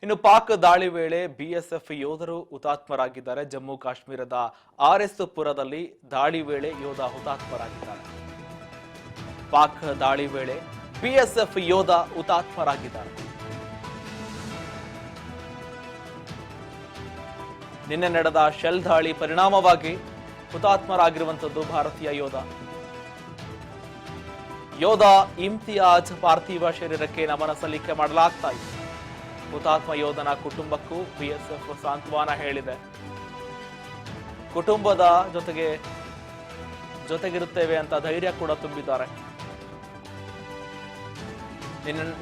ಇನ್ನು ಪಾಕ್ ದಾಳಿ ವೇಳೆ ಬಿಎಸ್ಎಫ್ ಯೋಧರು ಹುತಾತ್ಮರಾಗಿದ್ದಾರೆ. ಜಮ್ಮು ಕಾಶ್ಮೀರದ ಆರ್ಎಸ್ ಪುರದಲ್ಲಿ ದಾಳಿ ವೇಳೆ ಯೋಧ ಹುತಾತ್ಮರಾಗಿದ್ದಾರೆ. ಪಾಕ್ ದಾಳಿ ವೇಳೆ ಬಿಎಸ್ಎಫ್ ಯೋಧ ಹುತಾತ್ಮರಾಗಿದ್ದಾರೆ. ನಿನ್ನೆ ನಡೆದ ಶೆಲ್ ದಾಳಿ ಪರಿಣಾಮವಾಗಿ ಹುತಾತ್ಮರಾಗಿರುವಂತದ್ದು ಭಾರತೀಯ ಯೋಧ ಇಮ್ತಿಯಾಜ್ ಪಾರ್ಥಿವ ಶರೀರಕ್ಕೆ ನಮನ ಸಲ್ಲಿಕೆ ಮಾಡಲಾಗ್ತಾ ಇದೆ. ಹುತಾತ್ಮ ಯೋಧನ ಕುಟುಂಬಕ್ಕೂ ಬಿಎಸ್ಎಫ್ ಸಾಂತ್ವನ ಹೇಳಿದೆ. ಕುಟುಂಬದ ಜೊತೆಗಿರುತ್ತೇವೆ ಅಂತ ಧೈರ್ಯ ಕೂಡ ತುಂಬಿದ್ದಾರೆ.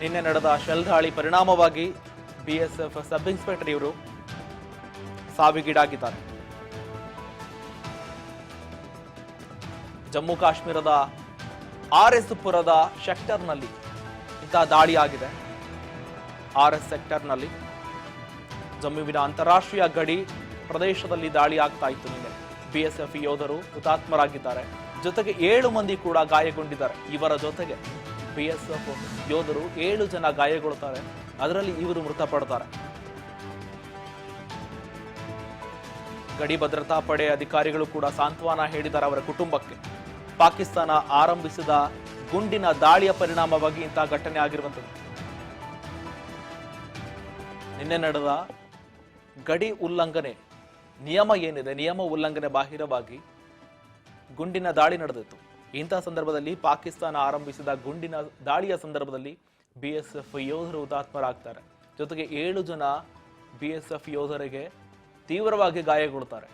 ನಿನ್ನೆ ನಡೆದ ಶೆಲ್ ದಾಳಿ ಪರಿಣಾಮವಾಗಿ ಬಿಎಸ್ಎಫ್ ಸಬ್ ಇನ್ಸ್ಪೆಕ್ಟರ್ ಇವರು ಸಾವಿಗೀಡಾಗಿದ್ದಾರೆ. ಜಮ್ಮು ಕಾಶ್ಮೀರದ ಆರ್ಎಸ್ ಪುರದ ಸೆಕ್ಟರ್ನಲ್ಲಿ ಇಂತಹ ದಾಳಿ ಆಗಿದೆ. ಆರ್ಎಸ್ ಸೆಕ್ಟರ್ನಲ್ಲಿ ಜಮ್ಮುವಿನ ಅಂತಾರಾಷ್ಟ್ರೀಯ ಗಡಿ ಪ್ರದೇಶದಲ್ಲಿ ದಾಳಿ ಆಗ್ತಾ ಇತ್ತು. ನಿನ್ನೆ ಬಿಎಸ್ಎಫ್ ಯೋಧರು ಹುತಾತ್ಮರಾಗಿದ್ದಾರೆ. ಜೊತೆಗೆ 7 ಮಂದಿ ಕೂಡ ಗಾಯಗೊಂಡಿದ್ದಾರೆ. ಇವರ ಜೊತೆಗೆ ಬಿಎಸ್ಎಫ್ ಯೋಧರು 7 ಜನ ಗಾಯಗೊಳ್ಳುತ್ತಾರೆ. ಅದರಲ್ಲಿ ಇವರು ಮೃತಪಡ್ತಾರೆ. ಗಡಿ ಭದ್ರತಾ ಪಡೆ ಅಧಿಕಾರಿಗಳು ಕೂಡ ಸಾಂತ್ವನ ಹೇಳಿದ್ದಾರೆ ಅವರ ಕುಟುಂಬಕ್ಕೆ. ಪಾಕಿಸ್ತಾನ ಆರಂಭಿಸಿದ ಗುಂಡಿನ ದಾಳಿಯ ಪರಿಣಾಮವಾಗಿ ಇಂತಹ ಘಟನೆ ಆಗಿರುವಂಥದ್ದು. ನಿನ್ನೆ ನಡೆದ ಗಡಿ ಉಲ್ಲಂಘನೆ ನಿಯಮ ಏನಿದೆ, ನಿಯಮ ಉಲ್ಲಂಘನೆ ಬಾಹಿರವಾಗಿ ಗುಂಡಿನ ದಾಳಿ ನಡೆದಿತ್ತು. ಇಂತಹ ಸಂದರ್ಭದಲ್ಲಿ ಪಾಕಿಸ್ತಾನ ಆರಂಭಿಸಿದ ಗುಂಡಿನ ದಾಳಿಯ ಸಂದರ್ಭದಲ್ಲಿ ಬಿಎಸ್ಎಫ್ ಯೋಧರು ಹುತಾತ್ಮರಾಗ್ತಾರೆ. ಜೊತೆಗೆ 7 ಜನ ಬಿಎಸ್ಎಫ್ ಯೋಧರಿಗೆ ತೀವ್ರವಾಗಿ ಗಾಯಗೊಳ್ಳುತ್ತಾರೆ.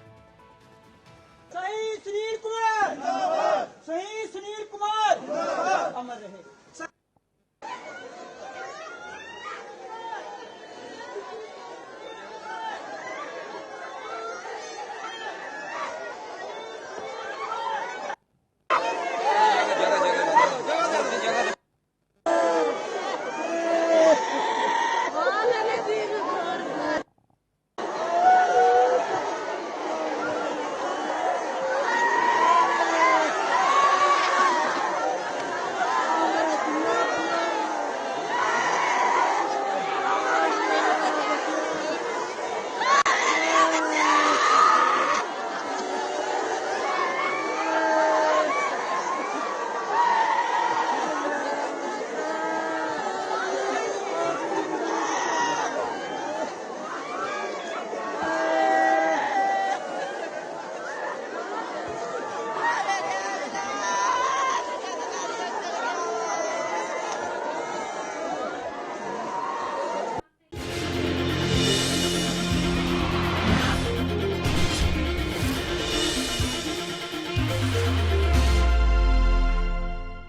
शहीद सुनील कुमार, शहीद सुनील कुमार अमर रहे।